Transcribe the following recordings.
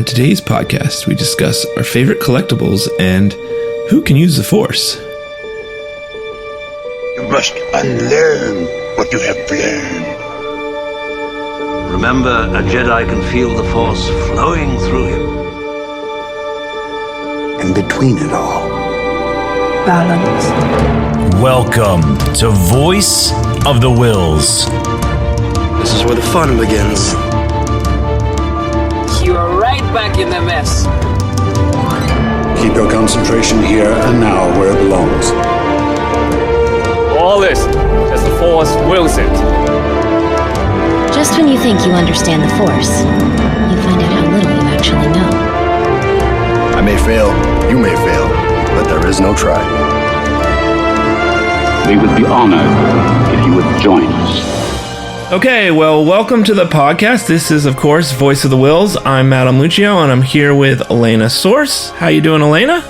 On today's podcast, we discuss our favorite collectibles and who can use the Force. You must unlearn what you have learned. Remember, a Jedi can feel the Force flowing through him. And between it all, balance. Welcome to Voice of the Whills. This is where the fun begins. You are right back in the mess. Keep your concentration here and now where it belongs. All this, as the Force wills it. Just when you think you understand the Force, you find out how little you actually know. I may fail, you may fail, but there is no try. We would be honored if you would join us. Okay, well, welcome to the podcast. This is, of course, Voice of the Whills. I'm Madam Lucio, and I'm here with Elena Source. How you doing, Elena?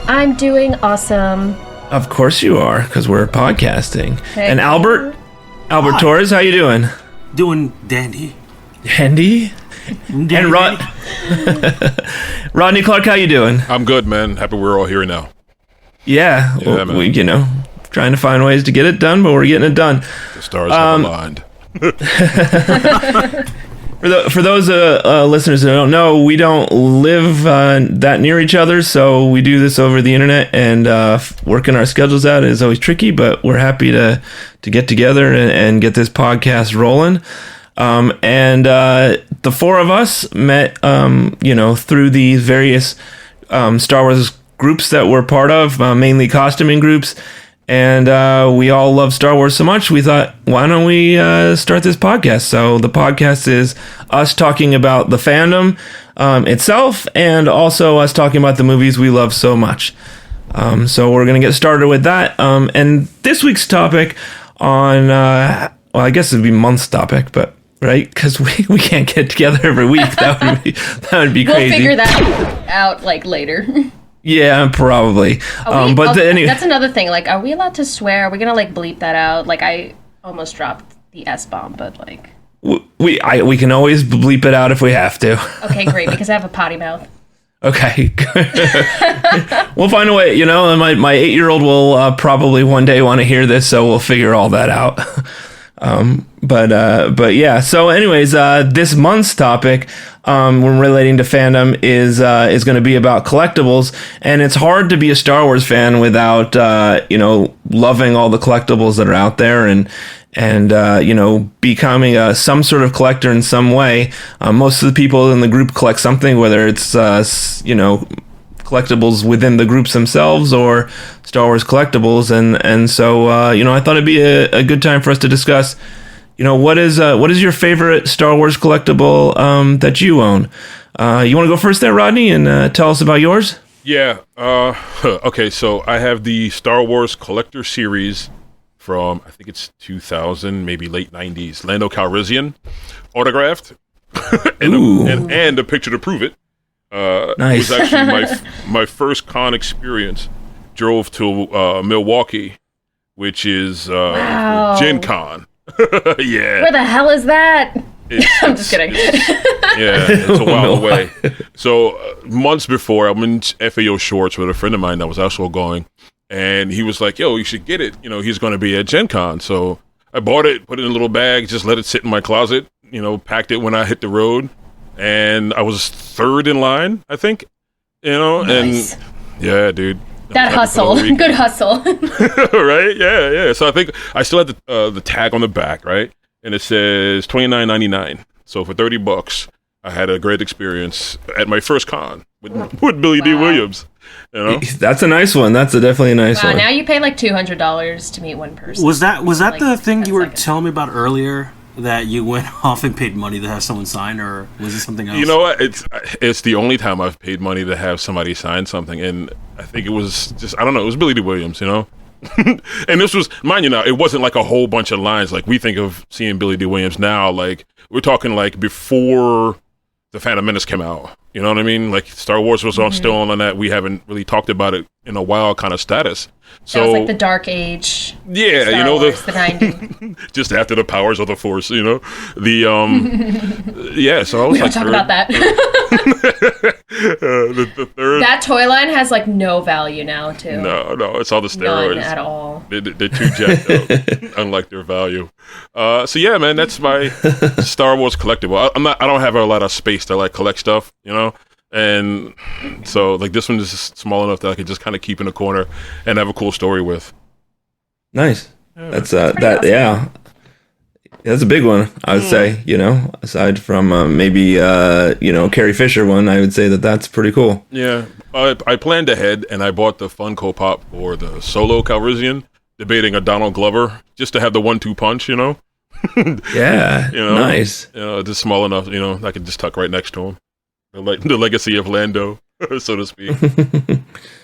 I'm doing awesome. Of course you are, because we're podcasting. Hey. And Albert Torres, how you doing? Doing dandy. Dandy? And Rodney Clark, how you doing? I'm good, man. Happy we're all here now. Yeah, well, we, trying to find ways to get it done, but we're getting it done. The stars have aligned. For those listeners that don't know, we don't live that near each other, so we do this over the internet, and working our schedules out is always tricky, but we're happy to get together and get this podcast rolling. And the four of us met, through the various Star Wars groups that we're part of, mainly costuming groups. And we all love Star Wars so much, we thought, why don't we start this podcast? So the podcast is us talking about the fandom itself, and also us talking about the movies we love so much. So we're going to get started with that. And this week's topic on, I guess it'd be month's topic, but right? Because we can't get together every week. That would be crazy. We'll figure that out later. Yeah, probably. Anyway, that's another thing. Are we allowed to swear? Are we gonna bleep that out? I almost dropped the S-bomb, but we can always bleep it out if we have to. Okay, great, because I have a potty mouth. Okay, we'll find a way. And my 8-year-old will probably one day want to hear this, so we'll figure all that out. But yeah. So, anyways, this month's topic, when relating to fandom, is going to be about collectibles, and it's hard to be a Star Wars fan without loving all the collectibles that are out there, and becoming some sort of collector in some way. Most of the people in the group collect something, whether it's collectibles within the groups themselves or Star Wars collectibles, and so I thought it'd be a good time for us to discuss what is your favorite Star Wars collectible that you own. You want to go first there, Rodney, and tell us about yours? Yeah. Okay, so I have the Star Wars Collector Series from, I think it's 2000, maybe late 90s, Lando Calrissian, autographed, and a picture to prove it. Nice. It was actually my first con experience. Drove to Milwaukee, which is wow. Gen Con. Yeah. Where the hell is that? I'm just kidding. It's a while away. So months before, I'm in FAO shorts with a friend of mine that was also going, and he was like, "Yo, you should get it. He's going to be at Gen Con." So I bought it, put it in a little bag, just let it sit in my closet. Packed it when I hit the road. And I was third in line, I think, Nice. And yeah, dude. That hustle. Good hustle. Right? Yeah. So I think I still had the tag on the back, right? And it says $29.99. So for $30, I had a great experience at my first con with Billy D. Williams. That's a nice one. That's definitely a nice one. Now you pay $200 to meet one person. Was that the thing you were telling me about earlier? That you went off and paid money to have someone sign, or was it something else? You know what? It's the only time I've paid money to have somebody sign something, and I think it was just, I don't know, it was Billy D. Williams, And this was, mind you now, it wasn't like a whole bunch of lines like we think of seeing Billy D. Williams now. We're talking before The Phantom Menace came out. You know what I mean? Star Wars was still on that. We haven't really talked about it in a while kind of status. So that was the Dark Age. Yeah, Star Wars, the 90s. Just after the powers of the Force, the yeah. So I was we don't talk about that. The third. That toy line has like no value now, too. No, it's all the steroids. None at all. They're too jacked up, unlike their value. So yeah, man, that's my Star Wars collectible. I don't have a lot of space to like collect stuff, you know. And so like this one is just small enough that I could just kind of keep in a corner and have a cool story with. Nice. That's that. Awesome. Yeah. That's a big one, I would say, you know, aside from maybe, Carrie Fisher one, I would say that's pretty cool. Yeah. I planned ahead and I bought the Funko Pop for the Solo Calrissian, debating a Donald Glover, just to have the 1-2 punch, you know? Yeah. Nice. Just small enough, I could just tuck right next to him. The legacy of Lando, so to speak.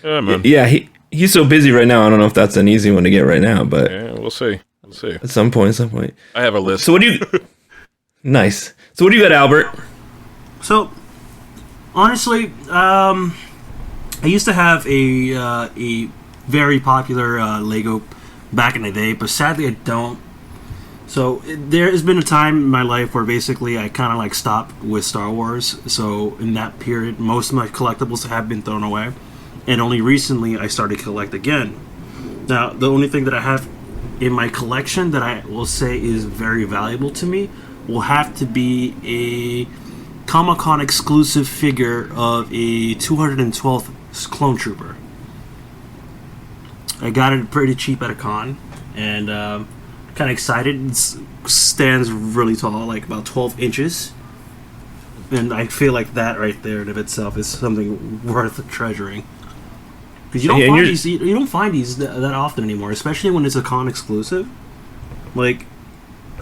Yeah, man. Yeah, he's so busy right now. I don't know if that's an easy one to get right now, but yeah, we'll see. At some point. I have a list. So what do you... Nice. So what do you got, Albert? So, honestly, I used to have a very popular Lego back in the day, but sadly I don't. So there has been a time in my life where basically I kind of like stopped with Star Wars. So in that period, most of my collectibles have been thrown away, and only recently I started to collect again. Now, the only thing that I have in my collection that I will say is very valuable to me will have to be a Comic-Con exclusive figure of a 212th Clone Trooper. I got it pretty cheap at a con, and kind of excited. It stands really tall, like about 12 inches. And I feel like that right there in of itself is something worth treasuring. Because you don't find these that often anymore, especially when it's a con exclusive. Like,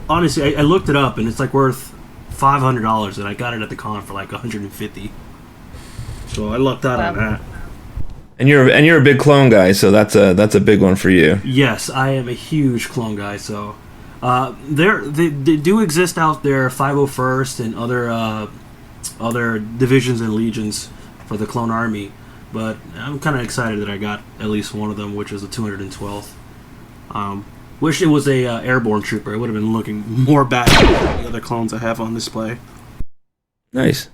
honestly, I looked it up and it's like worth $500, and I got it at the con for like $150. So I lucked out on that. And you're a big clone guy, so that's a big one for you. Yes, I am a huge clone guy. So they do exist out there, 501st and other divisions and legions for the clone army. But I'm kind of excited that I got at least one of them, which is a 212th. Wish it was a airborne trooper. It would have been looking more bad than the other clones I have on display. Nice.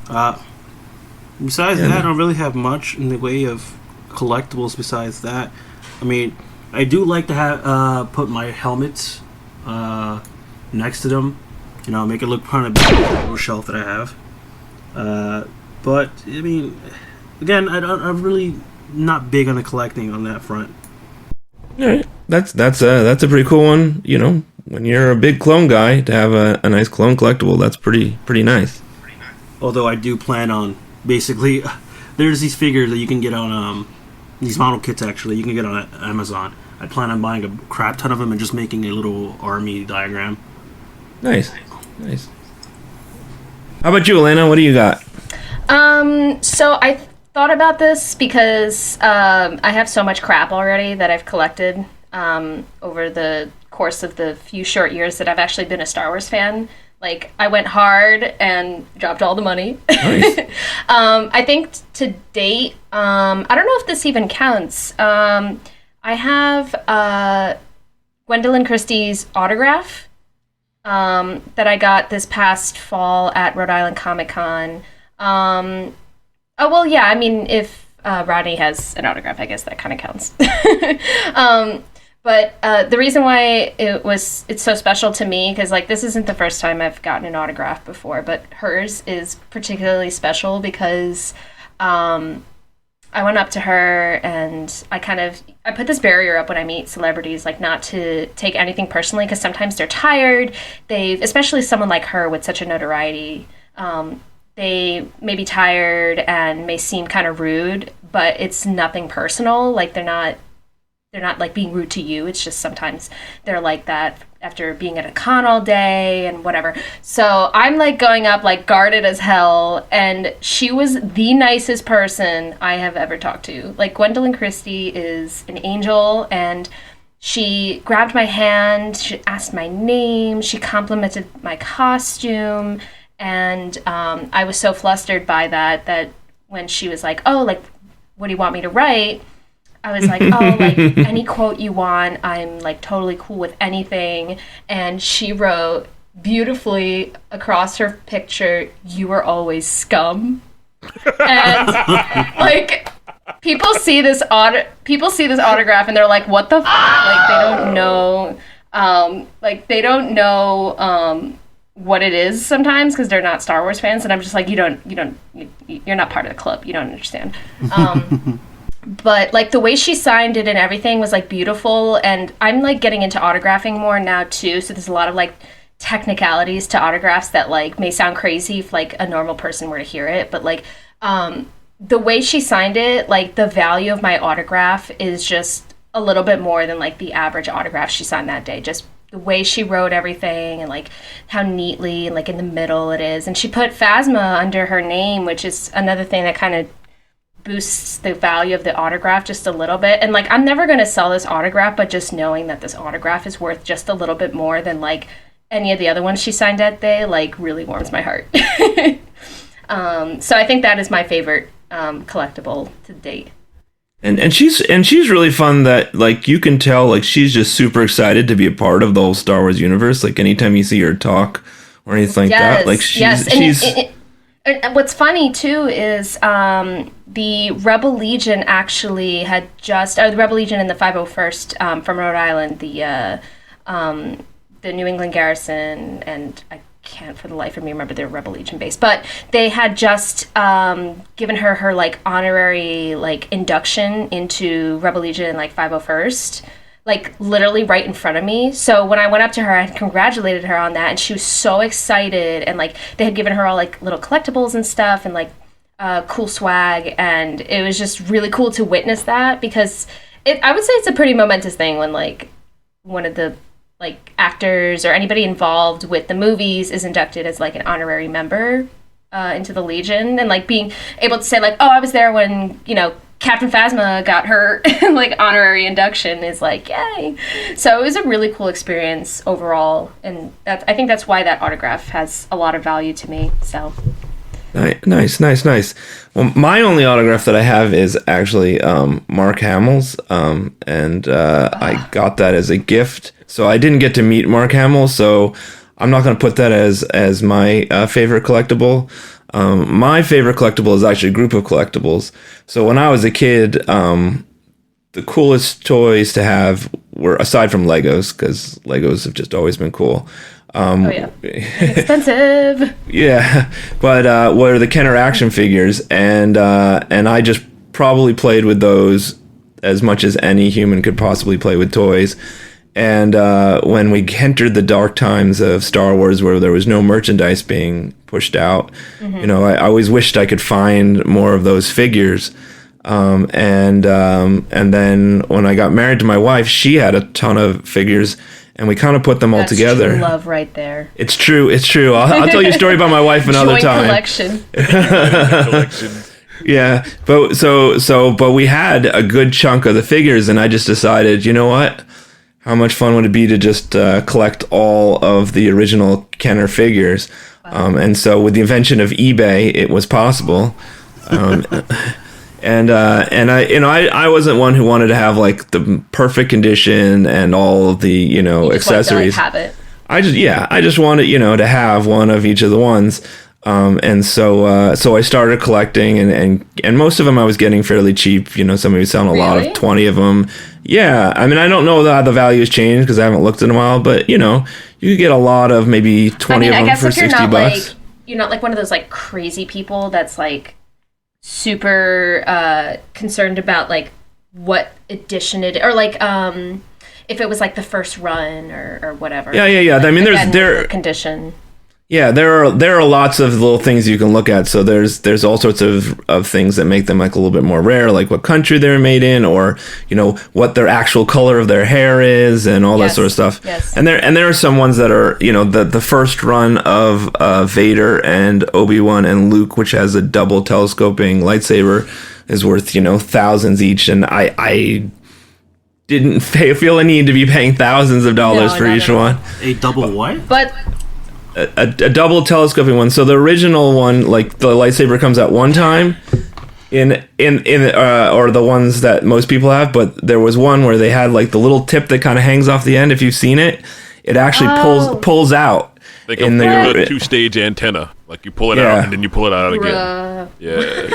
Besides that, I don't really have much in the way of collectibles besides that. I mean, I do like to have put my helmets next to them. Make it look kind of big on the little shelf that I have. But, I mean... Again, I'm really not big on the collecting on that front. All right, that's a pretty cool one. When you're a big clone guy, to have a nice clone collectible, that's pretty nice. Although I do plan on basically, there's these figures that you can get on these model kits. Actually, you can get on Amazon. I plan on buying a crap ton of them and just making a little army diagram. Nice. How about you, Elena? What do you got? So I thought about this because I have so much crap already that I've collected over the course of the few short years that I've actually been a Star Wars fan. Like, I went hard and dropped all the money. Nice. I think to date, I don't know if this even counts. I have Gwendolyn Christie's autograph that I got this past fall at Rhode Island Comic Con. Oh, well, yeah, I mean, if Rodney has an autograph, I guess that kind of counts. But the reason why it's so special to me, because, like, this isn't the first time I've gotten an autograph before, but hers is particularly special because I went up to her and I put this barrier up when I meet celebrities, like, not to take anything personally, because sometimes they're tired. Especially someone like her with such a notoriety, they may be tired and may seem kind of rude, but it's nothing personal. Like, they're not like being rude to you. It's just sometimes they're like that after being at a con all day and whatever. So I'm like going up like guarded as hell, and she was the nicest person I have ever talked to. Like, Gwendolyn Christie is an angel, and she grabbed my hand, she asked my name, she complimented my costume. And I was so flustered by that when she was like, oh, like, what do you want me to write? I was like, oh, like, any quote you want. I'm, like, totally cool with anything. And she wrote, beautifully across her picture, "You were always scum." And like people see this autograph and they're like, "What the fuck?" Like they don't know what it is sometimes because they're not Star Wars fans, and I'm just like, you're not part of the club. You don't understand. But like the way she signed it and everything was like beautiful, and I'm like getting into autographing more now too. So there's a lot of like technicalities to autographs that like may sound crazy if like a normal person were to hear it, but like the way she signed it, like the value of my autograph is just a little bit more than like the average autograph she signed that day. Just the way she wrote everything and like how neatly and like in the middle it is, and she put Phasma under her name, which is another thing that kind of boosts the value of the autograph just a little bit. And like I'm never going to sell this autograph, but just knowing that this autograph is worth just a little bit more than like any of the other ones she signed that day like really warms my heart. So I think that is my favorite collectible to date. And she's really fun that like you can tell like she's just super excited to be a part of the whole Star Wars universe. Like anytime you see her talk or anything like that, like she's And what's funny too is the Rebel Legion actually had the Rebel Legion in the 501st from Rhode Island, the New England Garrison, and I can't for the life of me remember their Rebel Legion base, but they had just given her like honorary like induction into Rebel Legion in like 501st. Like literally right in front of me. So when I went up to her, I had congratulated her on that, and she was so excited. And like they had given her all like little collectibles and stuff, and like cool swag, and it was just really cool to witness that because I would say it's a pretty momentous thing when like one of the like actors or anybody involved with the movies is inducted as like an honorary member into the Legion, and like being able to say like, oh, I was there when Captain Phasma got her like honorary induction is like, yay. So it was a really cool experience overall, and I think that's why that autograph has a lot of value to me. So nice. Well, my only autograph that I have is actually Mark Hamill's, and I got that as a gift. So I didn't get to meet Mark Hamill, so I'm not going to put that as my favorite collectible. My favorite collectible is actually a group of collectibles. So when I was a kid, the coolest toys to have were, aside from Legos, because Legos have just always been cool. Expensive. Yeah, but were the Kenner action figures, and I just probably played with those as much as any human could possibly play with toys. And when we entered the dark times of Star Wars, where there was no merchandise being pushed out, I always wished I could find more of those figures. And then when I got married to my wife, she had a ton of figures, and we kind of put them all together. That's true love right there. It's true. I'll tell you a story about my wife another time. Collection. Yeah, but we had a good chunk of the figures, and I just decided, you know what? How much fun would it be to just collect all of the original Kenner figures? Wow. And so with the invention of eBay, it was possible. And I wasn't one who wanted to have like the perfect condition and all of the accessories. To, like, have it. I just wanted to have one of each of the ones. And so I started collecting, and most of them I was getting fairly cheap. Somebody was selling a lot of 20 of them. Yeah, I mean, I don't know that the value has changed because I haven't looked in a while, but you could get a lot of maybe 20 of them for $60. Like, you're not like one of those like crazy people that's like super concerned about like what edition it, or like if it was like the first run or whatever. Yeah. Like, I mean, there's condition. Yeah, there are lots of little things you can look at. So there's all sorts of things that make them like a little bit more rare, like what country they're made in, or what their actual color of their hair is, and all that sort of stuff. Yes. And there are some ones that are the first run of Vader and Obi-Wan and Luke, which has a double telescoping lightsaber, is worth thousands each, and I didn't feel a need to be paying thousands of dollars for each one. A double what? But a double telescoping one. So the original one, like the lightsaber comes out one time in or the ones that most people have, but there was one where they had like the little tip that kind of hangs off the end. If you've seen it, it actually pulls out. They can figure a 2-stage antenna. Like you pull it out and then you pull it out again. Yeah.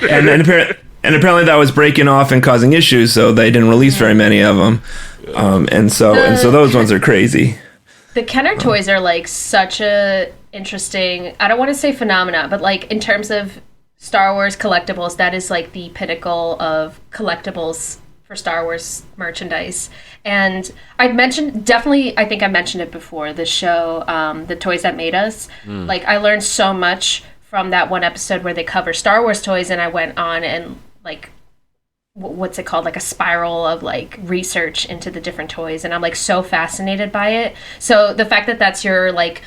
and apparently that was breaking off and causing issues, so they didn't release very many of them. And so those ones are crazy. The Kenner toys are like such a interesting, I don't want to say phenomena, but like in terms of Star Wars collectibles, that is like the pinnacle of collectibles for Star Wars merchandise. And I'd mentioned, definitely, I think I mentioned it before, the show, The Toys That Made Us. Like, I learned so much from that one episode where they cover Star Wars toys, and I went on and, like, what's it called? Like a spiral of, like, research into the different toys, and I'm, like, so fascinated by it. So the fact that that's your, like,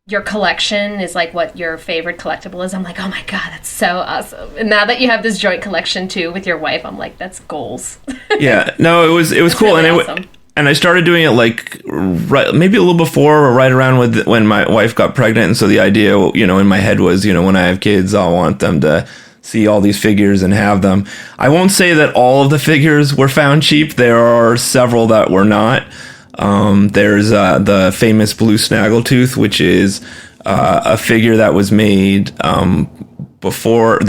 your collection is like what your favorite collectible is. I'm like, oh my God, that's so awesome. And now that you have this joint collection too with your wife, I'm like, that's goals. Yeah, no, it was cool. Really and awesome. And I started doing it like maybe a little before or right around when my wife got pregnant. And so the idea, in my head was, when I have kids, I'll want them to see all these figures and have them. I won't say that all of the figures were found cheap. There are several that were not. There's the famous blue snaggletooth, which is a figure that was made before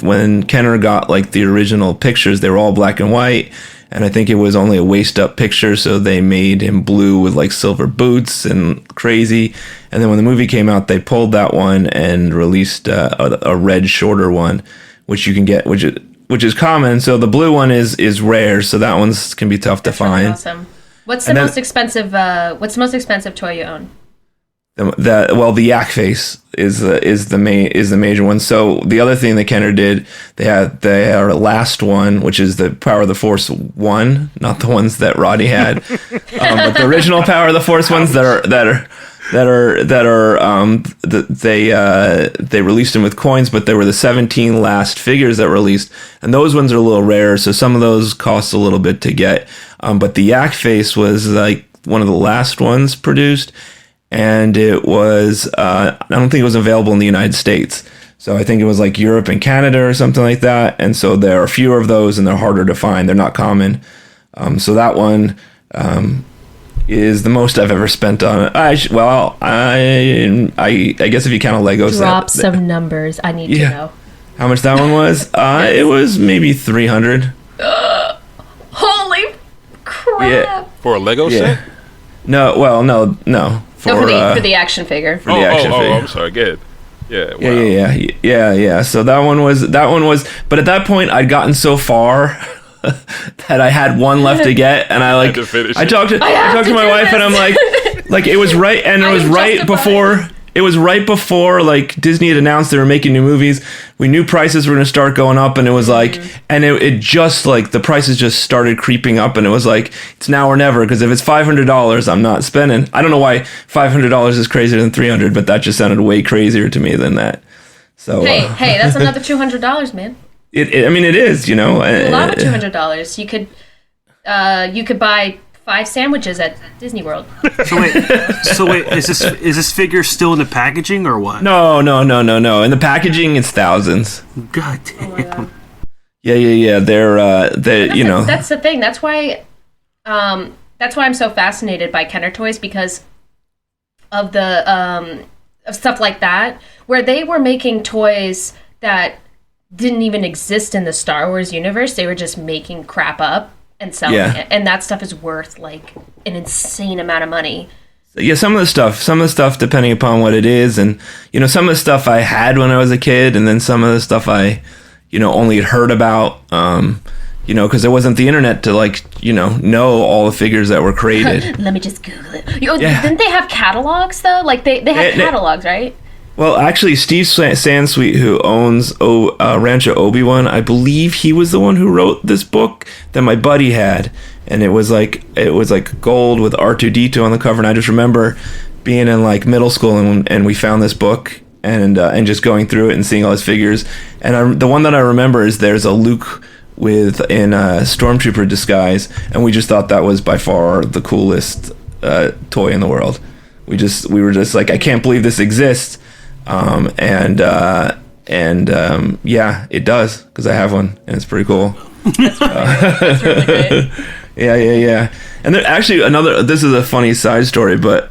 when Kenner got like the original pictures. They were all black and white, and I think it was only a waist up picture, so they made him blue with like silver boots and crazy. And then when the movie came out, they pulled that one and released a red shorter one, which you can get, which is common. So the blue one is rare, so that one's can be tough to find. Really awesome. What's the most expensive? What's the most expensive toy you own? The yak face is the major one. So the other thing that Kenner did, they had their last one, which is the Power of the Force 1, not the ones that Roddy had, but the original Power of the Force ones they released them with coins, but there were the 17 last figures that were released, and those ones are a little rare, so some of those cost a little bit to get. But the yak face was like one of the last ones produced, and it was I don't think it was available in the United States. So I think it was like Europe and Canada or something like that. And so there are fewer of those, and they're harder to find. They're not common. So that one is the most I've ever spent on it. I guess if you count a Lego set. Drop some numbers. I need to know. How much that one was? It was maybe $300. Holy crap! Yeah. For a Lego set? No. For the action figure. For the action figure. I'm sorry. Good. Yeah. Wow. Yeah. So that one was. But at that point, I'd gotten so far that I had one left to get, and I talked to my wife, and I'm like it was right, and it was right before. It was right before like Disney had announced they were making new movies. We knew prices were going to start going up, and it was like, and it just like the prices just started creeping up, and it was like it's now or never, because if it's $500, I'm not spending. I don't know why $500 is crazier than $300, but that just sounded way crazier to me than that. So hey, that's another $200, man. It is, a lot of $200. You could buy 5 sandwiches at Disney World. So wait, is this figure still in the packaging or what? No. In the packaging, it's thousands. God damn. Oh my God. Yeah. They're That's the thing. That's why I'm so fascinated by Kenner toys, because of the of stuff like that, where they were making toys that didn't even exist in the Star Wars universe. They were just making crap up and selling it, and that stuff is worth like an insane amount of money. Yeah, some of the stuff depending upon what it is, and some of the stuff I had when I was a kid, and then some of the stuff I only had heard about, because there wasn't the internet to know all the figures that were created. Let me just Google it. Didn't they have catalogs though? Like they had catalogs, right? Well, actually, Steve Sansweet, who owns Rancho Obi-Wan, I believe he was the one who wrote this book that my buddy had, and it was like gold with R2-D2 on the cover. And I just remember being in like middle school, and we found this book and just going through it and seeing all his figures. And the one that I remember is there's a Luke in a stormtrooper disguise, and we just thought that was by far the coolest toy in the world. We were just like, I can't believe this exists. Yeah, it does, because I have one, and it's pretty cool. That's really great. Yeah. And there actually this is a funny side story, but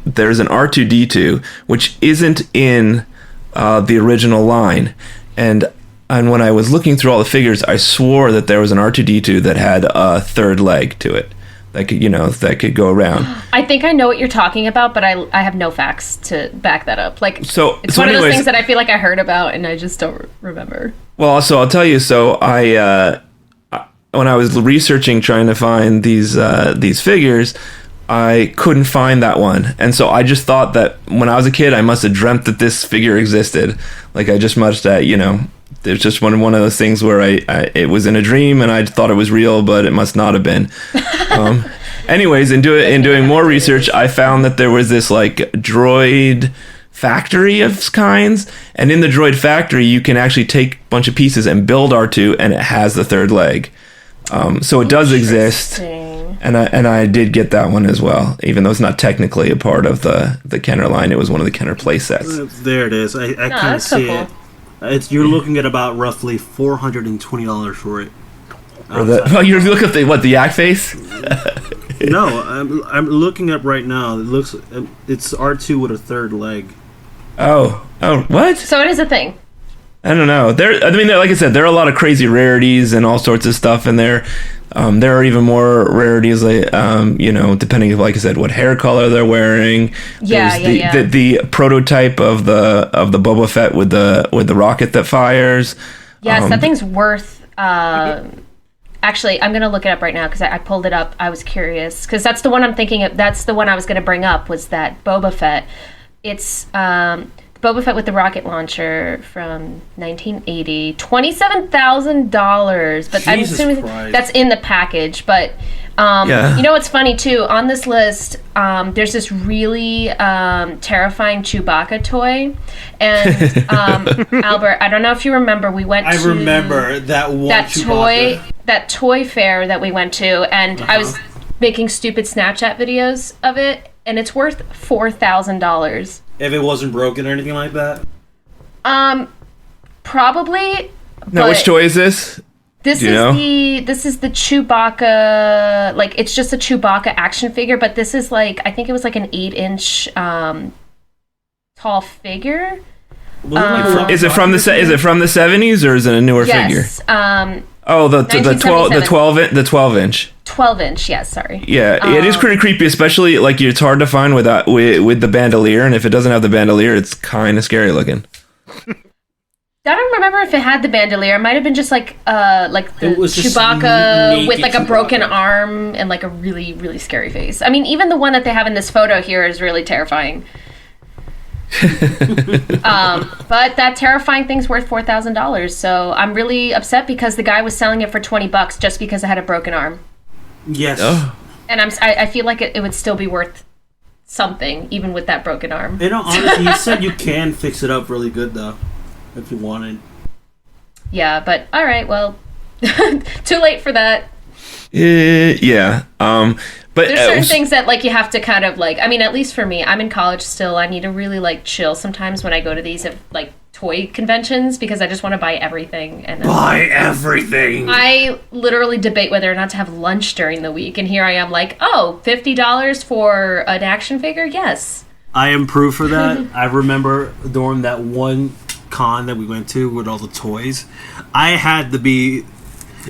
there's an R2D2 which isn't in the original line, and when I was looking through all the figures, I swore that there was an R2D2 that had a third leg to it that could go around. I think I know what you're talking about, but I have no facts to back that up. Like, it's one of anyways, those things that I feel like I heard about and I just don't remember. Well, so I'll tell you. So I when I was researching, trying to find these figures, I couldn't find that one, and so I just thought that when I was a kid, I must have dreamt that this figure existed. Like I just must have, it's just one of those things where it was in a dream and I thought it was real, but it must not have been. Anyways, in doing more research, I found that there was this like droid factory of kinds, and in the droid factory, you can actually take a bunch of pieces and build R2, and it has the third leg. So it does exist, and I did get that one as well, even though it's not technically a part of the Kenner line. It was one of the Kenner play sets. There it is. I kind of see it. You're looking at about roughly $420 for it. You're looking at the yak face? No, I'm looking up right now. It's R2 with a third leg. Oh, what? So it is a thing. I don't know. Like I said, there are a lot of crazy rarities and all sorts of stuff in there. There are even more rarities, depending on, like I said, what hair color they're wearing. The prototype of the Boba Fett with the rocket that fires. Yes, that thing's worth. Actually, I'm gonna look it up right now because I pulled it up. I was curious because that's the one I'm thinking of. That's the one I was gonna bring up. Was that Boba Fett? It's Boba Fett with the rocket launcher from 1980, $27,000. But I'm assuming that's in the package. But you know what's funny too? On this list, there's this really terrifying Chewbacca toy. And Albert, I don't know if you remember, we went to... I remember that one that toy fair that we went to, and I was making stupid Snapchat videos of it, and it's worth $4,000. If it wasn't broken or anything like that? Probably. Now, which toy is this? This is the Chewbacca, like, it's just a Chewbacca action figure, but this is like, I think it was like an 8-inch tall figure. Is it from the 70s or is it a newer figure? Yes. The 12 inch. 12 inch, yes, sorry. Yeah, it is pretty creepy, especially like it's hard to find with the bandolier, and if it doesn't have the bandolier, it's kind of scary looking. I don't remember if it had the bandolier. It might have been just like the Chewbacca with like a broken arm and like a really, really scary face. I mean, even the one that they have in this photo here is really terrifying. But that terrifying thing's worth $4,000. So I'm really upset because the guy was selling it for $20 just because it had a broken arm. Yes. Oh. And I feel like it would still be worth something even with that broken arm. You know, honestly, you said you can fix it up really good though, if you wanted. Yeah, but all right, well, too late for that. Yeah. But there's certain things that like you have to kind of like, I mean, at least for me, I'm in college still. I need to really like chill sometimes when I go to these like toy conventions because I just want to buy everything. And buy everything. I literally debate whether or not to have lunch during the week, and here I am like, oh, $50 for an action figure? Yes. I am proof for that. I remember during that one con that we went to with all the toys, I had to be...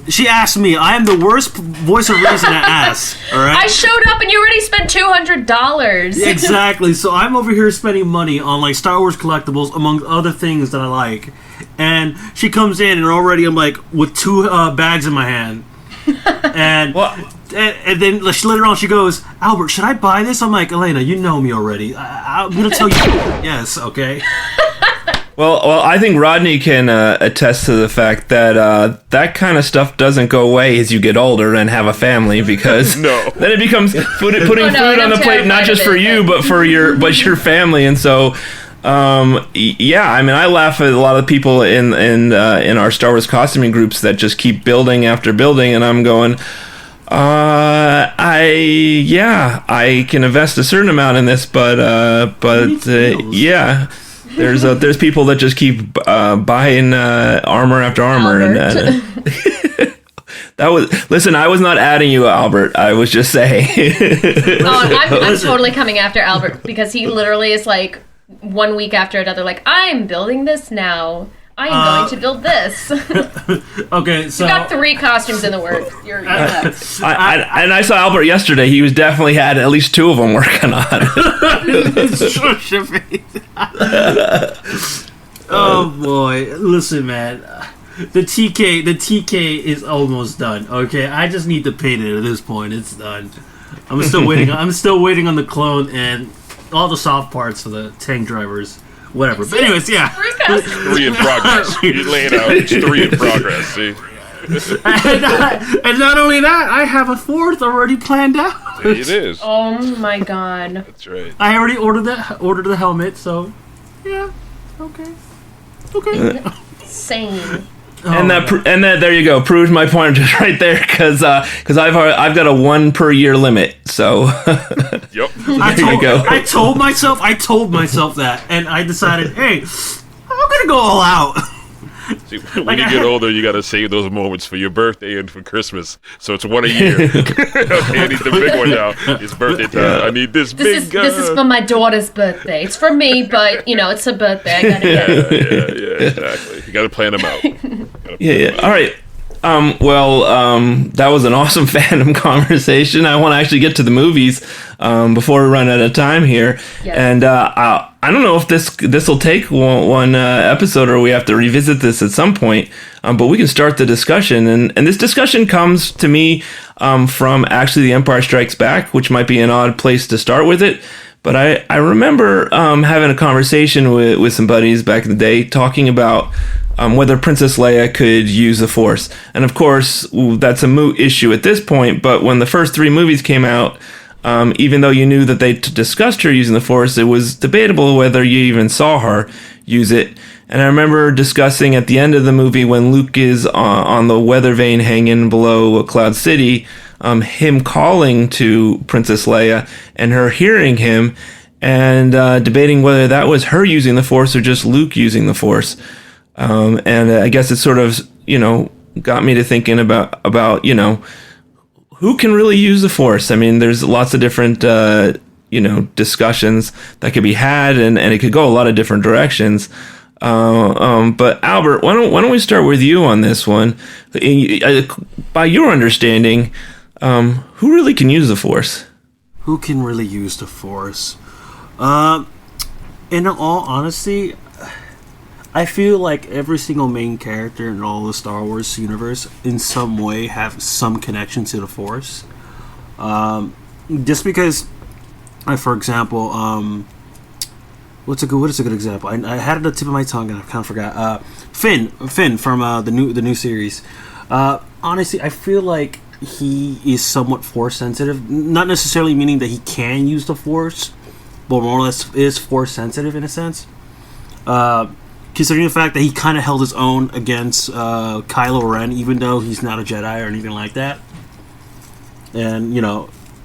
She asked me. I am the worst voice of reason to ask. All right. I showed up and you already spent $200. Exactly. So I'm over here spending money on like Star Wars collectibles, among other things that I like. And she comes in and already I'm like with two bags in my hand. And and then later on she goes, Albert, should I buy this? I'm like, Elena, you know me already. I'm gonna tell you yes. Okay. Well, I think Rodney can attest to the fact that that kind of stuff doesn't go away as you get older and have a family, because then it becomes putting food on the plate, not just for you, but for your family. And so, yeah, I mean, I laugh at a lot of people in our Star Wars costuming groups that just keep building after building, and I'm going, I can invest a certain amount in this, but yeah. There's people that just keep buying armor after armor, and That was listen. I was not adding you, Albert. I was just saying. I'm totally coming after Albert because he literally is like 1 week after another. Like, I'm building this now. I am going to build this. Okay, so you got 3 costumes in the works. You're nuts. I saw Albert yesterday. He was definitely had at least 2 of them working on it. Oh boy! Listen, man. The TK is almost done. Okay, I just need to paint it at this point. It's done. I'm still waiting. I'm still waiting on the clone and all the soft parts for the tank drivers. Whatever. But anyways, yeah. 3 in progress. You lay it out. It's 3 in progress. See. And not only that, I have a 4th already planned out. There it is. Oh my god. That's right. I already ordered the helmet, so yeah. Okay. Insane. And that there you go, proves my point just right there, because I've got a 1 per year limit. So yep. I told myself that, and I decided, hey, I'm gonna go all out. See, when you get older, you gotta save those moments for your birthday and for Christmas. So it's 1 a year. Okay, I need the big one now. It's birthday time. I need this big gun. This is for my daughter's birthday. It's for me, but it's a birthday. I gotta get it. Yeah, exactly. You gotta plan them out. Yeah. All right. That was an awesome fandom conversation. I want to actually get to the movies before we run out of time here. Yes. And I don't know if this will take one episode or we have to revisit this at some point. But we can start the discussion. And this discussion comes to me from actually The Empire Strikes Back, which might be an odd place to start with it. But I remember having a conversation with some buddies back in the day talking about whether Princess Leia could use the Force. And of course, that's a moot issue at this point, but when the first 3 movies came out, even though you knew that they discussed her using the Force, it was debatable whether you even saw her use it. And I remember discussing at the end of the movie when Luke is on the weather vane hanging below Cloud City, him calling to Princess Leia and her hearing him and debating whether that was her using the Force or just Luke using the Force. And I guess it sort of, got me to thinking about who can really use the Force. I mean, there's lots of different, discussions that could be had, and it could go a lot of different directions. But Albert, why don't we start with you on this one? By your understanding, who really can use the Force? Who can really use the Force? In all honesty, I feel like every single main character in all the Star Wars universe in some way have some connection to the Force. Just because, for example, what is a good example? I had it at the tip of my tongue and I kind of forgot. Finn from the new series. Honestly, I feel like he is somewhat Force sensitive. Not necessarily meaning that he can use the Force, but more or less is Force sensitive in a sense. Considering the fact that he kind of held his own against Kylo Ren, even though he's not a Jedi or anything like that, and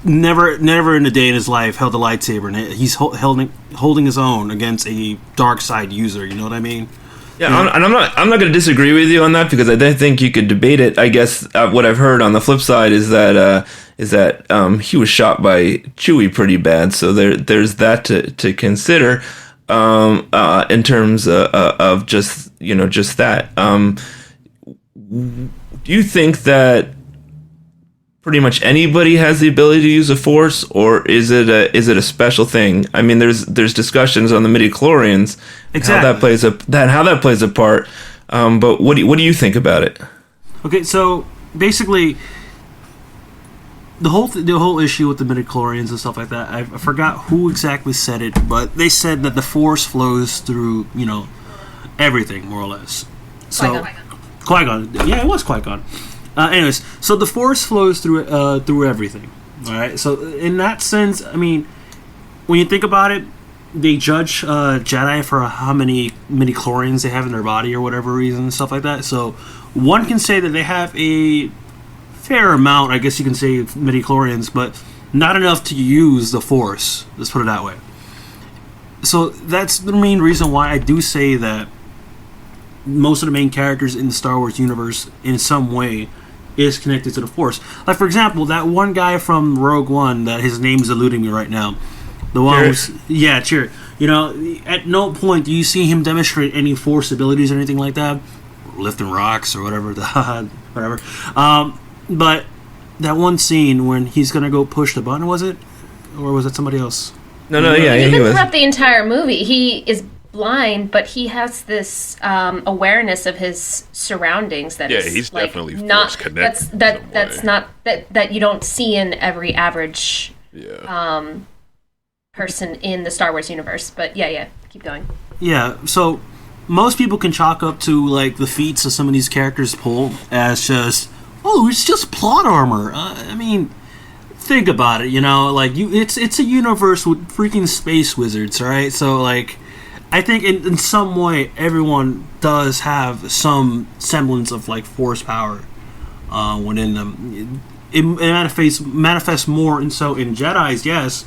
never in a day in his life held a lightsaber, and he's holding his own against a dark side user. You know what I mean? Yeah, I'm not going to disagree with you on that because I don't think you could debate it. I guess what I've heard on the flip side is that he was shot by Chewie pretty bad, so there's that to consider. In terms of just that, do you think that pretty much anybody has the ability to use a Force, or is it a special thing? I mean, there's discussions on the midichlorians, exactly, how that plays a part. But what do you think about it? Okay, so basically, the whole issue with the midichlorians and stuff like that, I forgot who exactly said it, but they said that the Force flows through, everything, more or less. So, Qui-Gon. Yeah, it was Qui-Gon. Anyways, so the Force flows through everything. All right. So in that sense, I mean, when you think about it, they judge Jedi for how many midichlorians they have in their body or whatever reason and stuff like that. So one can say that they have a fair amount, I guess you can say, midichlorians, but not enough to use the Force. Let's put it that way. So that's the main reason why I do say that most of the main characters in the Star Wars universe, in some way, is connected to the Force. Like, for example, that one guy from Rogue One, that his name is eluding me right now. The one who's... Yeah, Cheer. You know, at no point do you see him demonstrate any Force abilities or anything like that. Lifting rocks or whatever. Whatever. But that one scene when he's going to go push the button, was it? Or was it somebody else? No, he Even was. throughout the entire movie, he is blind, but he has this awareness of his surroundings that is he's like definitely not Force connected. that's not that you don't see in every average person in the Star Wars universe. But keep going. Yeah, so most people can chalk up to like the feats that some of these characters pull as just, oh, it's just plot armor. I mean, think about it. You know, like it's a universe with freaking space wizards, right? So like, I think in some way everyone does have some semblance of like Force power within them. It manifests more, and so in Jedi's, yes,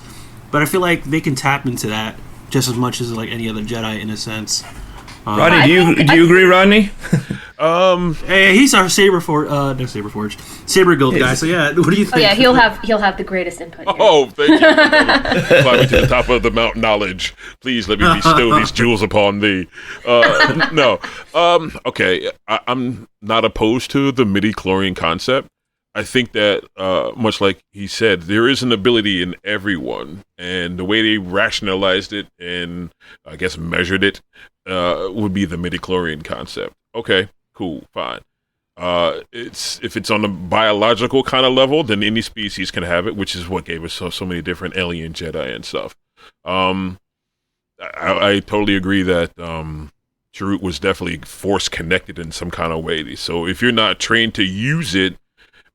but I feel like they can tap into that just as much as like any other Jedi in a sense. Rodney, do you agree, Rodney? Hey, he's our Saber Guild guy. So yeah, what do you think? Oh yeah, he'll have the greatest input here. Oh, thank you. Climbing to the top of the Mount Knowledge. Please let me bestow these jewels upon thee. No. Okay. I'm not opposed to the midi-chlorian concept. I think that, much like he said, there is an ability in everyone, and the way they rationalized it and, I guess, measured it would be the midi-chlorian concept. Okay, cool, fine. If it's on a biological kind of level, then any species can have it, which is what gave us so many different alien Jedi and stuff. I totally agree that Chirrut was definitely Force connected in some kind of way. So if you're not trained to use it,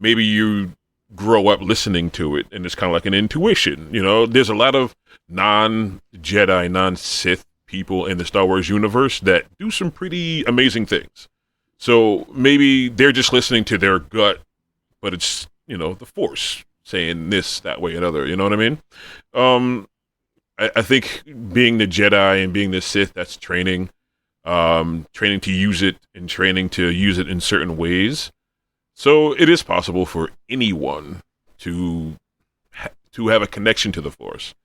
maybe you grow up listening to it, and it's kind of like an intuition. You know, there's a lot of non-Jedi, non-Sith people in the Star Wars universe that do some pretty amazing things. So maybe they're just listening to their gut, but it's, you know, the Force saying this, that way, another. You know what I mean? I think being the Jedi and being the Sith, that's training. Training to use it and training to use it in certain ways. So it is possible for anyone to have a connection to the Force.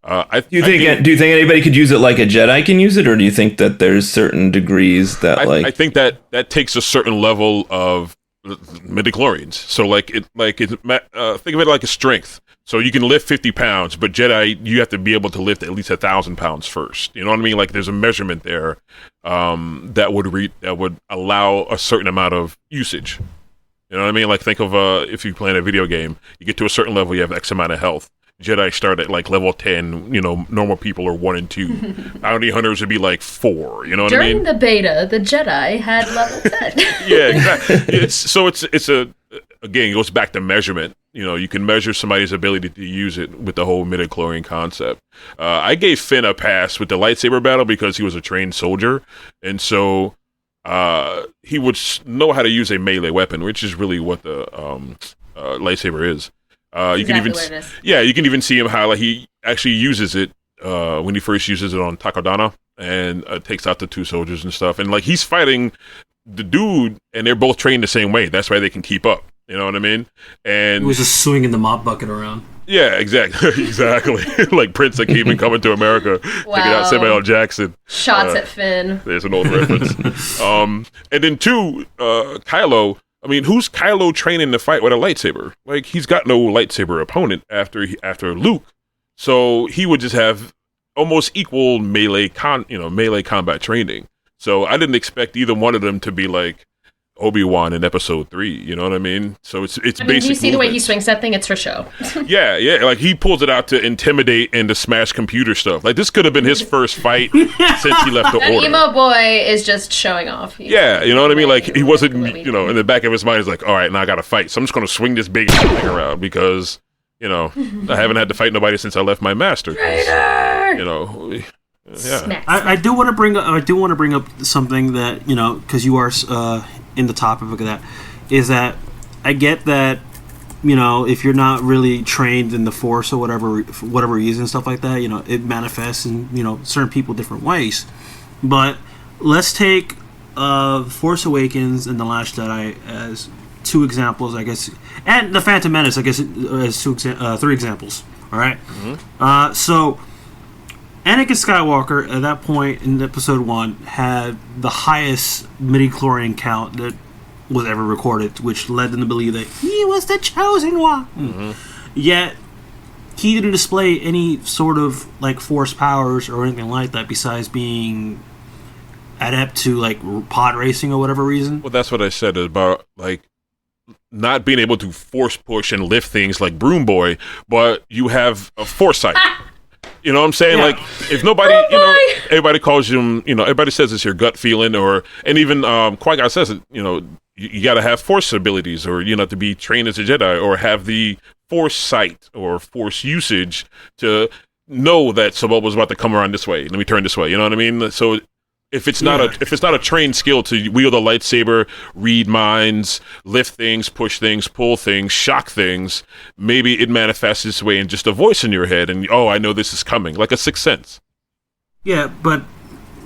Do you think anybody could use it like a Jedi can use it, or do you think that there's certain degrees that I think that takes a certain level of midichlorians. So think of it like a strength. So you can lift 50 pounds, but Jedi, you have to be able to lift at least 1,000 pounds first. You know what I mean? Like there's a measurement there that would allow a certain amount of usage. You know what I mean? Like think of if you're playing a video game, you get to a certain level, you have X amount of health. Jedi start at like level 10, you know, normal people are 1 and 2. Bounty hunters would be like 4, you know what I mean? During the beta, the Jedi had level 10. Yeah, exactly. Again, it goes back to measurement. You know, you can measure somebody's ability to use it with the whole midichlorian concept. I gave Finn a pass with the lightsaber battle because he was a trained soldier, and so he would know how to use a melee weapon, which is really what the lightsaber is. You can even see him how he actually uses it when he first uses it on Takodana and takes out the 2 soldiers and stuff. And like he's fighting the dude, and they're both trained the same way. That's why they can keep up. You know what I mean? And he was just swinging the mop bucket around. Yeah, exactly. Like Prince that came in Coming to America, taking out Samuel L. Jackson. Shots at Finn. There's an old reference. And then 2, Kylo. I mean, who's Kylo training to fight with a lightsaber? Like, he's got no lightsaber opponent after Luke, so he would just have almost equal melee combat training. So I didn't expect either one of them to be like Obi-Wan in Episode 3. You know what I mean? So it's basic. Do you see the way he swings that thing? It's for show. Yeah. Like he pulls it out to intimidate and to smash computer stuff. Like this could have been his first fight since he left the That Order. emo boy is just showing off. You know what I mean? Like he wasn't, in the back of his mind, he's like, all right, now I got to fight. So I'm just going to swing this big thing around because, I haven't had to fight nobody since I left my master. Yeah. I do want to bring up something that because you are in the topic of that, is that I get that if you're not really trained in the Force or for whatever reason and stuff like that, it manifests in certain people different ways. But let's take Force Awakens and The Last Jedi as two examples, I guess, and the Phantom Menace, I guess, is three examples. All right. So Anakin Skywalker at that point in Episode 1 had the highest midi-chlorian count that was ever recorded, which led them to believe that he was the chosen one. Yet he didn't display any sort of like force powers or anything like that besides being adept to like pod racing or whatever reason. Well, that's what I said about like not being able to force push and lift things like Broom Boy, but you have a foresight. You know what I'm saying? Like, if nobody, everybody calls you, everybody says it's your gut feeling, and even Qui-Gon says it, you got to have force abilities, or, to be trained as a Jedi, or have the foresight or force usage to know that Sebulba's about to come around this way. Let me turn this way. You know what I mean? So if it's not a trained skill to wield a lightsaber, read minds, lift things, push things, pull things, shock things, maybe it manifests its way in just a voice in your head, and I know this is coming, like a sixth sense. Yeah, but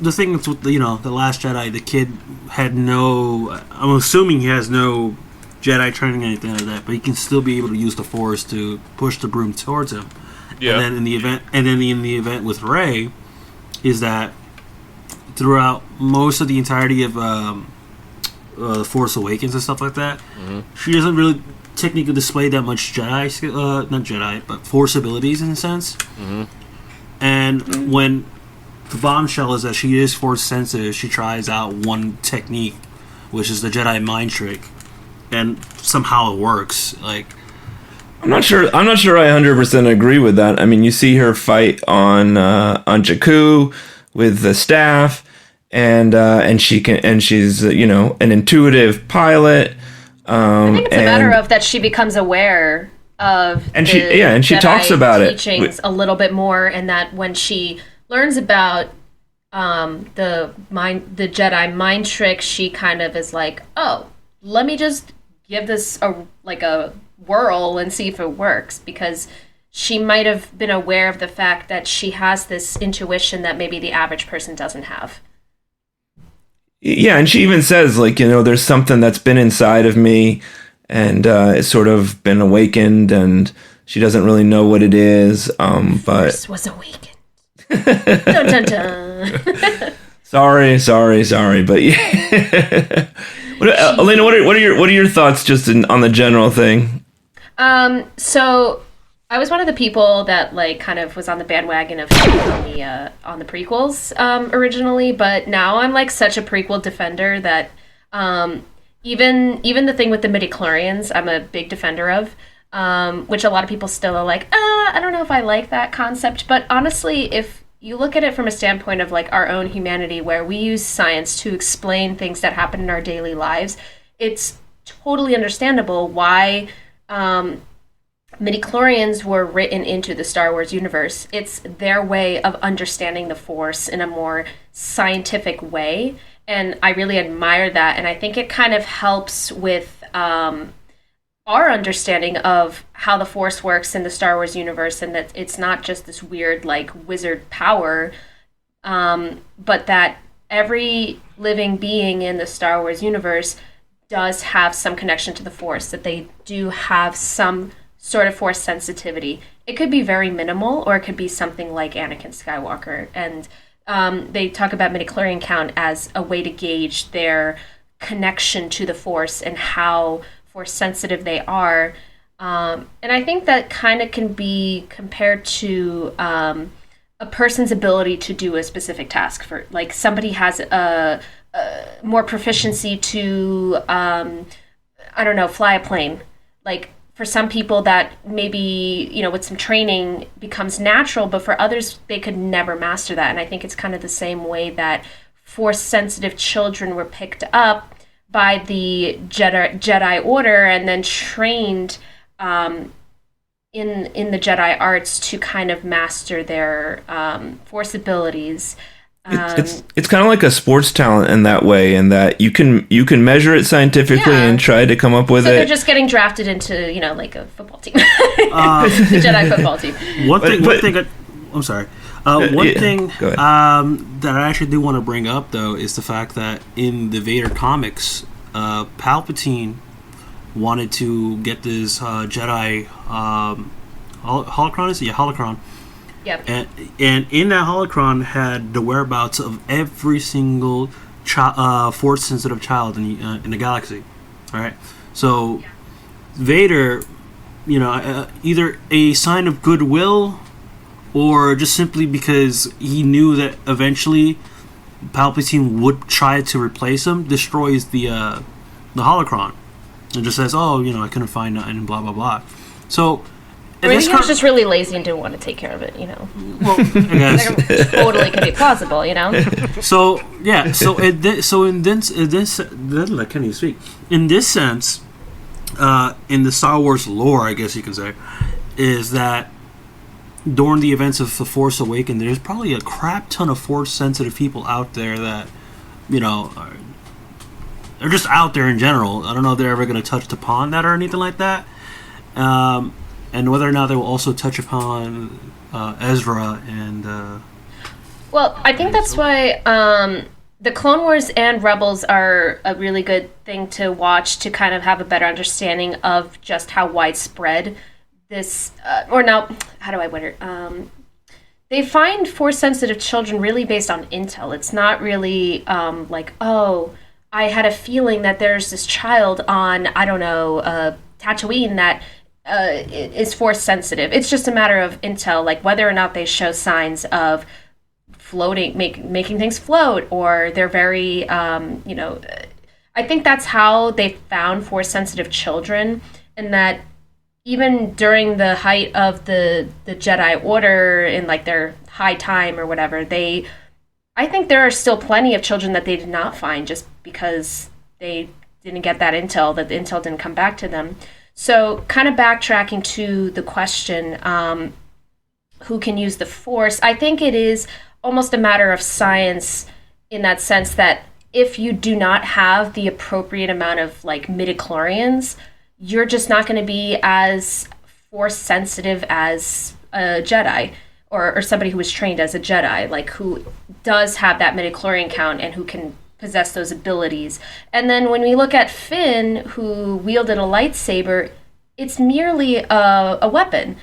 the thing is with the Last Jedi, the kid had no. I'm assuming he has no Jedi training or anything like that, but he can still be able to use the Force to push the broom towards him. Yeah. And then in the event with Rey, is that throughout most of the entirety of The Force Awakens and stuff like that, she doesn't really technically display that much Jedi, not Jedi, but Force abilities in a sense. And when the bombshell is that she is Force sensitive, she tries out one technique, which is the Jedi mind trick, and somehow it works. Like, I'm not sure I 100% agree with that. I mean, you see her fight on Jakku with the staff, and she's an intuitive pilot. I think it's a matter of that she becomes aware of she Jedi talks about teachings a little bit more, and that when she learns about the Jedi mind trick, she kind of is like, oh, let me just give this a whirl and see if it works, because she might have been aware of the fact that she has this intuition that maybe the average person doesn't have. Yeah, and she even says, there's something that's been inside of me, and it's sort of been awakened, and she doesn't really know what it is. But Force was awakened. Dun, dun, dun. Sorry, but yeah. Elena, what are your thoughts just on the general thing? So I was one of the people that kind of was on the bandwagon of on the prequels originally, but now I'm such a prequel defender that even the thing with the midichlorians, I'm a big defender of, which a lot of people still are like, I don't know if I like that concept. But honestly, if you look at it from a standpoint of our own humanity, where we use science to explain things that happen in our daily lives, it's totally understandable why midichlorians were written into the Star Wars universe. It's their way of understanding the Force in a more scientific way, and I really admire that, and I think it kind of helps with our understanding of how the Force works in the Star Wars universe, and that it's not just this weird wizard power, but that every living being in the Star Wars universe does have some connection to the Force, that they do have some sort of Force sensitivity. It could be very minimal, or it could be something like Anakin Skywalker, and they talk about midichlorian count as a way to gauge their connection to the Force and how Force sensitive they are. And I think that kind of can be compared to a person's ability to do a specific task. For somebody has a more proficiency to fly a plane. For some people that maybe, with some training becomes natural, but for others, they could never master that. And I think it's kind of the same way that Force-sensitive children were picked up by the Jedi Order and then trained in the Jedi arts to kind of master their Force abilities. It's kind of like a sports talent in that way, in that you can measure it scientifically and try to come up with it. They're just getting drafted into a football team, the Jedi football team. I'm sorry. One thing that I actually do want to bring up though is the fact that in the Vader comics, Palpatine wanted to get this Jedi holocron. Is it? Yeah, holocron. Yep. And in that holocron had the whereabouts of every single force sensitive child in the galaxy. All right. So Vader, either a sign of goodwill, or just simply because he knew that eventually Palpatine would try to replace him, destroys the holocron and just says, "Oh, I couldn't find nothing," and blah blah blah. So. I mean, he was just really lazy and didn't want to take care of it, Well, I guess. Totally could be plausible, So yeah, in this, I can't even speak. In this sense, in the Star Wars lore, I guess you can say, is that during the events of The Force Awakens, there's probably a crap ton of Force-sensitive people out there that, they're just out there in general. I don't know if they're ever going to touch upon that or anything like that. And whether or not they will also touch upon Ezra and... Well, I think that's why the Clone Wars and Rebels are a really good thing to watch to kind of have a better understanding of just how widespread this... how do I word it? They find Force-sensitive children really based on intel. It's not really like, oh, I had a feeling that there's this child on, I don't know, Tatooine that... is Force sensitive. It's just a matter of intel, like whether or not they show signs of floating, making things float, or they're very, I think that's how they found Force sensitive children, and that even during the height of the Jedi Order in like their high time or whatever, I think there are still plenty of children that they did not find just because they didn't get that intel, that the intel didn't come back to them. So kind of backtracking to the question, who can use the Force, I think it is almost a matter of science in that sense that if you do not have the appropriate amount of like midichlorians, you're just not going to be as Force sensitive as a Jedi or somebody who was trained as a Jedi, like who does have that midichlorian count and who can possess those abilities. And then when we look at Finn, who wielded a lightsaber, it's merely a weapon.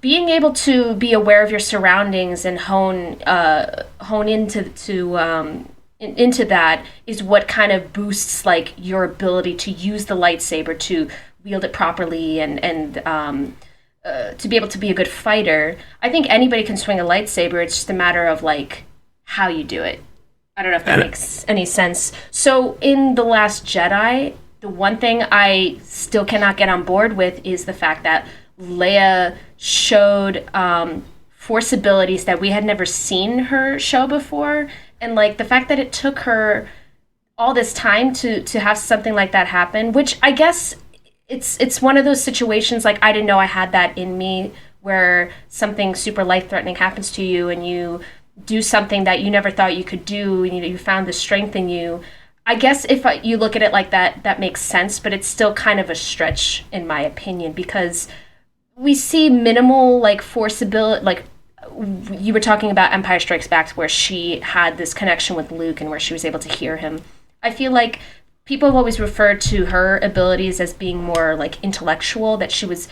Being able to be aware of your surroundings and hone into that is what kind of boosts like your ability to use the lightsaber to wield it properly and to be able to be a good fighter. I think anybody can swing a lightsaber. It's just a matter of like how you do it. I don't know if that makes any sense. So in The Last Jedi, the one thing I still cannot get on board with is the fact that Leia showed Force abilities that we had never seen her show before. And like the fact that it took her all this time to have something like that happen, which I guess it's one of those situations like I didn't know I had that in me, where something super life-threatening happens to you and you do something that you never thought you could do, and you found the strength in you. I guess if you look at it like that, that makes sense, but it's still kind of a stretch in my opinion, because we see minimal like Force ability, like you were talking about Empire Strikes Back, where she had this connection with Luke and where she was able to hear him. I feel like people have always referred to her abilities as being more like intellectual, that she was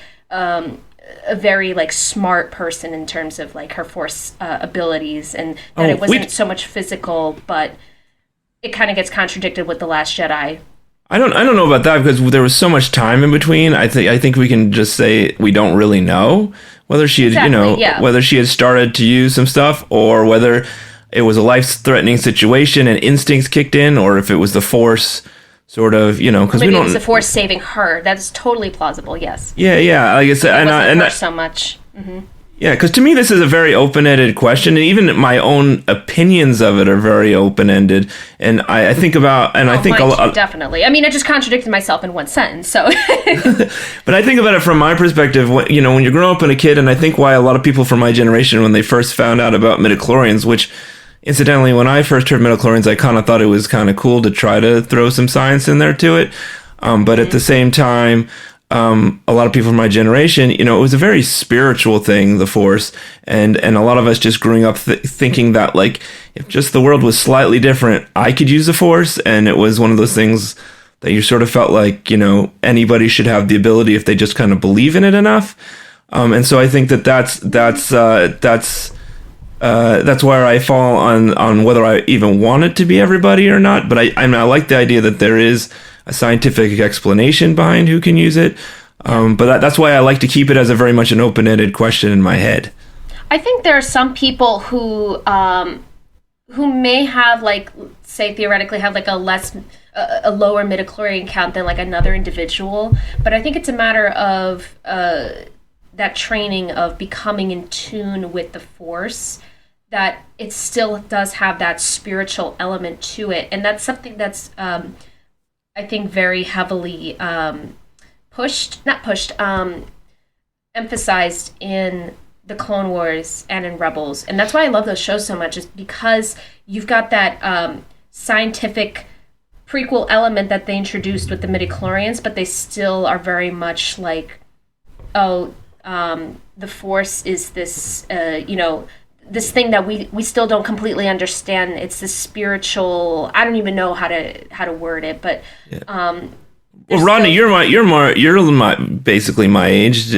a very like smart person in terms of like her Force abilities, and that it wasn't so much physical, but it kind of gets contradicted with The Last Jedi. I don't know about that, because there was so much time in between. I think we can just say we don't really know whether she had whether she had started to use some stuff, or whether it was a life-threatening situation and instincts kicked in, or if it was the Force sort of, because we don't. Maybe it's the Force saving her. That's totally plausible. Yes. Yeah. Like I said, and so much. Mm-hmm. Yeah, because to me this is a very open-ended question, and even my own opinions of it are very open-ended. And I think about, and I think a lot. Definitely. I mean, I just contradicted myself in one sentence. So. But I think about it from my perspective. When you're growing up and a kid, and I think why a lot of people from my generation, when they first found out about midichlorians, which, incidentally, when I first heard midichlorians, I kind of thought it was kind of cool to try to throw some science in there to it. But at the same time, a lot of people from my generation, it was a very spiritual thing, the Force, and a lot of us just growing up thinking that, like, if just the world was slightly different, I could use the Force, and it was one of those things that you sort of felt like, anybody should have the ability if they just kind of believe in it enough. And so I think that's where I fall on whether I even want it to be everybody or not. But I like the idea that there is a scientific explanation behind who can use it. But that's why I like to keep it as a very much an open-ended question in my head. I think there are some people who may have, like, say theoretically have like a lower midichlorian count than like another individual. But I think it's a matter of that training of becoming in tune with the Force, that it still does have that spiritual element to it. And that's something that's, I think, very heavily emphasized in the Clone Wars and in Rebels. And that's why I love those shows so much, is because you've got that scientific prequel element that they introduced with the midichlorians, but they still are very much like, the Force is this, this thing that we still don't completely understand. It's this spiritual. I don't even know how to word it, but well, Rodney, you're basically my age.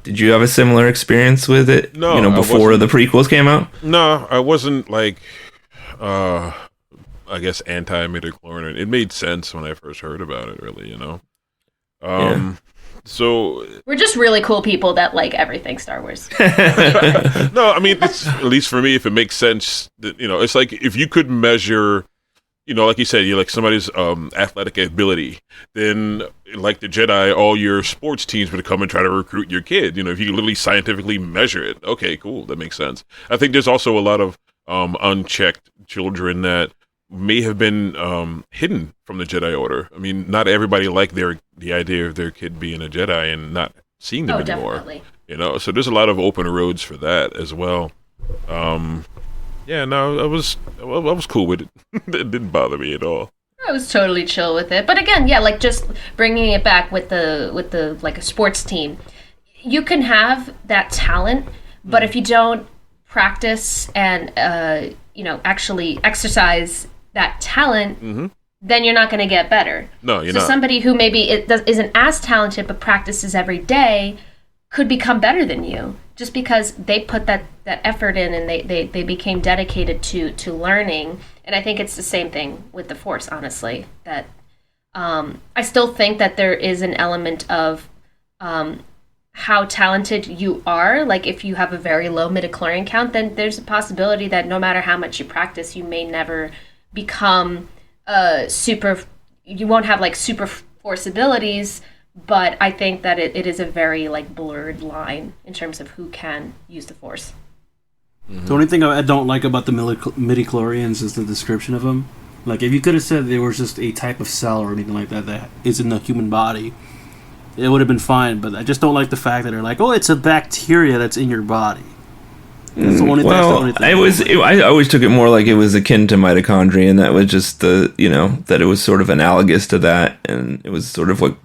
Did you have a similar experience with it? No, before the prequels came out. No, I wasn't like, I guess anti-midichlorian. It made sense when I first heard about it. Really, So we're just really cool people that like everything Star Wars. No, I mean, it's, at least for me, if it makes sense, that, it's like if you could measure, like you said, like somebody's athletic ability, then like the Jedi, all your sports teams would come and try to recruit your kid. If you could literally scientifically measure it, okay, cool, that makes sense. I think there's also a lot of unchecked children that may have been hidden from the Jedi Order. I mean, not everybody liked the idea of their kid being a Jedi and not seeing them anymore. Definitely. So there's a lot of open roads for that as well. Yeah, no, I was cool with it. It didn't bother me at all. I was totally chill with it. But again, yeah, like just bringing it back with the like a sports team, you can have that talent, but if you don't practice and actually exercise that talent, then you're not going to get better. No, you're not. So somebody who maybe isn't as talented but practices every day could become better than you, just because they put that effort in and they became dedicated to learning. And I think it's the same thing with the Force, honestly, that I still think that there is an element of how talented you are. Like if you have a very low midichlorian count, then there's a possibility that no matter how much you practice, you may never become you won't have like super Force abilities. But I think that it is a very like blurred line in terms of who can use the Force. The only thing I don't like about the midichlorians is the description of them. Like, if you could have said there was just a type of cell or anything like that is in the human body, it would have been fine. But I just don't like the fact that they're like, oh, it's a bacteria that's in your body. That's the only thing. I always took it more like it was akin to mitochondria, and that was just that it was sort of analogous to that, and it was sort of what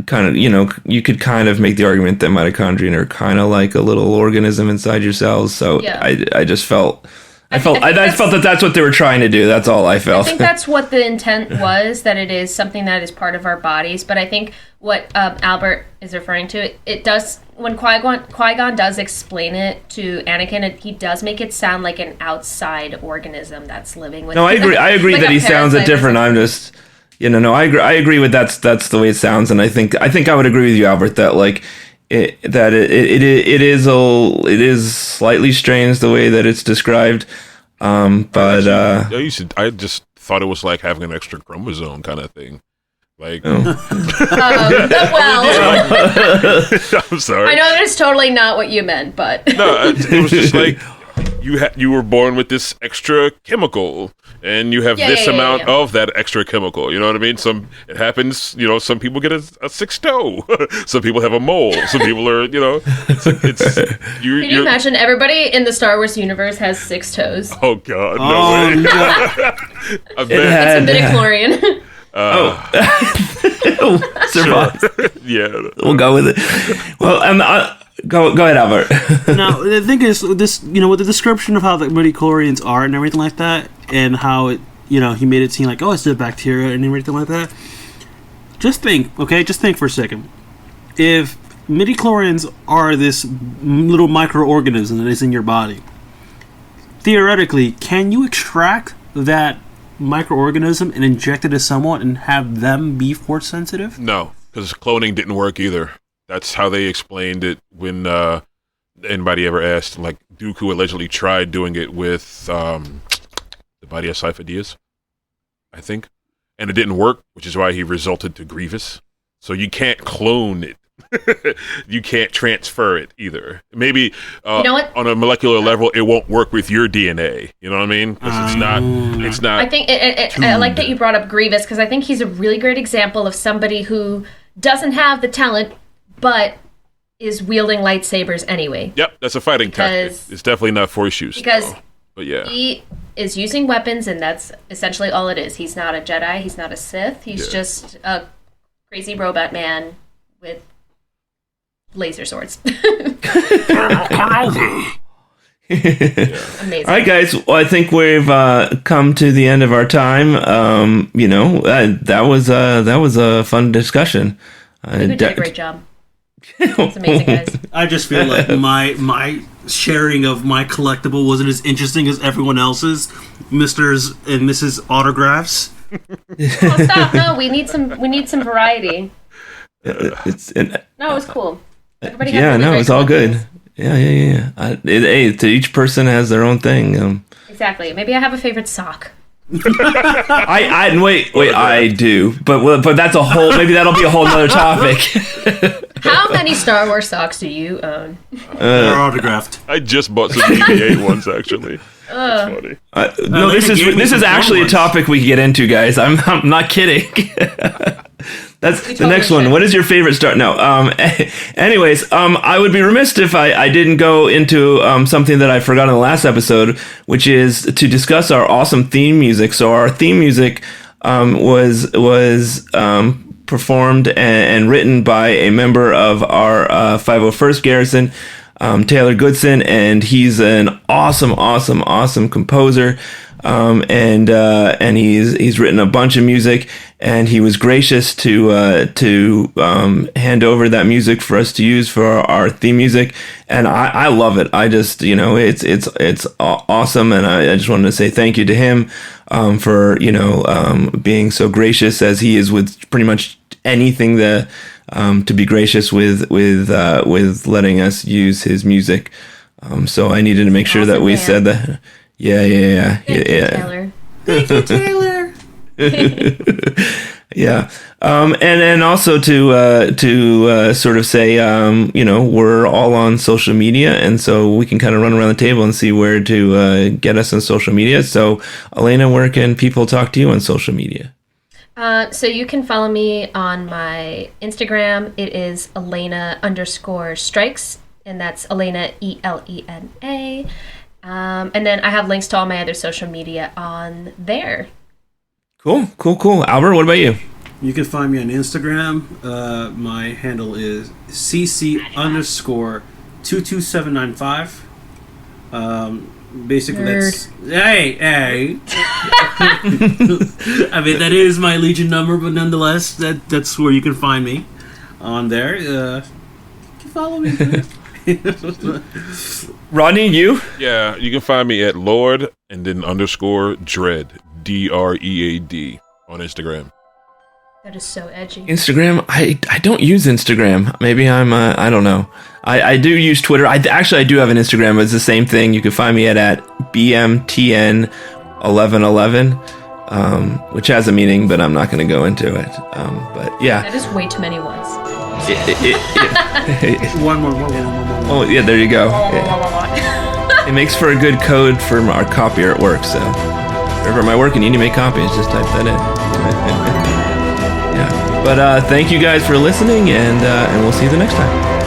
kind of, you could kind of make the argument that mitochondria are kind of like a little organism inside your cells. So yeah. I just felt that that's what they were trying to do. That's all I felt. I think that's what the intent was, that it is something that is part of our bodies. But I think what Albert is referring to, it does, when Qui-Gon does explain it to Anakin, he does make it sound like an outside organism that's living with. No, I agree. I agree that he sounds a different. I'm just. I agree with that's the way it sounds, and I think I would agree with you, Albert, that like it is slightly strange the way that it's described, but I just thought it was like having an extra chromosome kind of thing, like. Well, I'm sorry. I know that it's totally not what you meant, but no, it was just like you were born with this extra chemical. And you have this amount of that extra chemical. You know what I mean? It happens. Some people get a sixth toe. Some people have a mole. Some people are. It's. Can you imagine? Everybody in the Star Wars universe has 6 toes. Oh God! No way. No. It's a midichlorian. Survive. Sure. Yeah, we'll go with it. Well, go ahead, Albert. Now the thing is, this with the description of how the midichlorians are and everything like that, and how he made it seem like, oh, it's the bacteria and everything like that. Just think for a second. If midichlorians are this little microorganism that is in your body, theoretically, can you extract that microorganism and inject it to someone and have them be force sensitive? No, because cloning didn't work either. That's how they explained it when anybody ever asked. Like, Dooku allegedly tried doing it with the body of Cypher Diaz, I think. And it didn't work, which is why he resulted to Grievous. So you can't clone it. You can't transfer it either. Maybe on a molecular level, it won't work with your DNA. You know what I mean? Because it's not. I think I like that you brought up Grievous, because I think he's a really great example of somebody who doesn't have the talent, but is wielding lightsabers anyway. Yep, that's a fighting tactic. It's definitely not force use. Because but yeah, he is using weapons, and that's essentially all it is. He's not a Jedi. He's not a Sith. He's just a crazy robot man with laser swords. Amazing. All right, guys. Well, I think we've come to the end of our time. That was a fun discussion. You did a great job. It's amazing, guys. I just feel like my sharing of my collectible wasn't as interesting as everyone else's, Mr.'s and Mrs. autographs. Oh, stop! No, we need some variety. No, it was cool. Everybody had really it's all good. Yeah. To each person has their own thing. Exactly. Maybe I have a favorite sock. I do, but that's a whole. Maybe that'll be a whole nother topic. How many Star Wars socks do you own? They're autographed. I just bought some BB-8 ones actually. That's funny. No, this is actually a topic we can get into, guys. I'm not kidding. That's the next one. What is your favorite Star? No. Anyways, I would be remiss if I didn't go into something that I forgot in the last episode, which is to discuss our awesome theme music. So our theme music was performed and written by a member of our 501st Garrison, Taylor Goodson, and he's an awesome composer. And he's written a bunch of music, and he was gracious to hand over that music for us to use for our theme music, and I love it. I just it's awesome, and I just wanted to say thank you to him for being so gracious as he is with pretty much anything that to be gracious with letting us use his music. So I needed to make sure that we said that. Yeah. Thank you, Taylor. Thank you, Taylor. Yeah. And also to sort of say, we're all on social media, and so we can kind of run around the table and see where to get us on social media. So, Elena, where can people talk to you on social media? So you can follow me on my Instagram. It is Elena_strikes, and that's Elena ELENA. And then I have links to all my other social media on there. Cool. Albert, what about you? You can find me on Instagram. My handle is CC_22795. Basically, that's... Hey! I mean, that is my Legion number, but nonetheless, that's where you can find me on there. You can follow me. Rodney, you? Yeah, you can find me at Lord and then _Dread, DREAD on Instagram. That is so edgy. Instagram? I don't use Instagram. Maybe I'm, I don't know. I do use Twitter. I do have an Instagram, but it's the same thing. You can find me at BMTN1111, which has a meaning, but I'm not going to go into it. But yeah. That is way too many ones. One more. Oh, yeah, there you go. It makes for a good code for our copier at work, so wherever am I working, you need to make copies, just type that in. Yeah. But thank you guys for listening, and we'll see you the next time.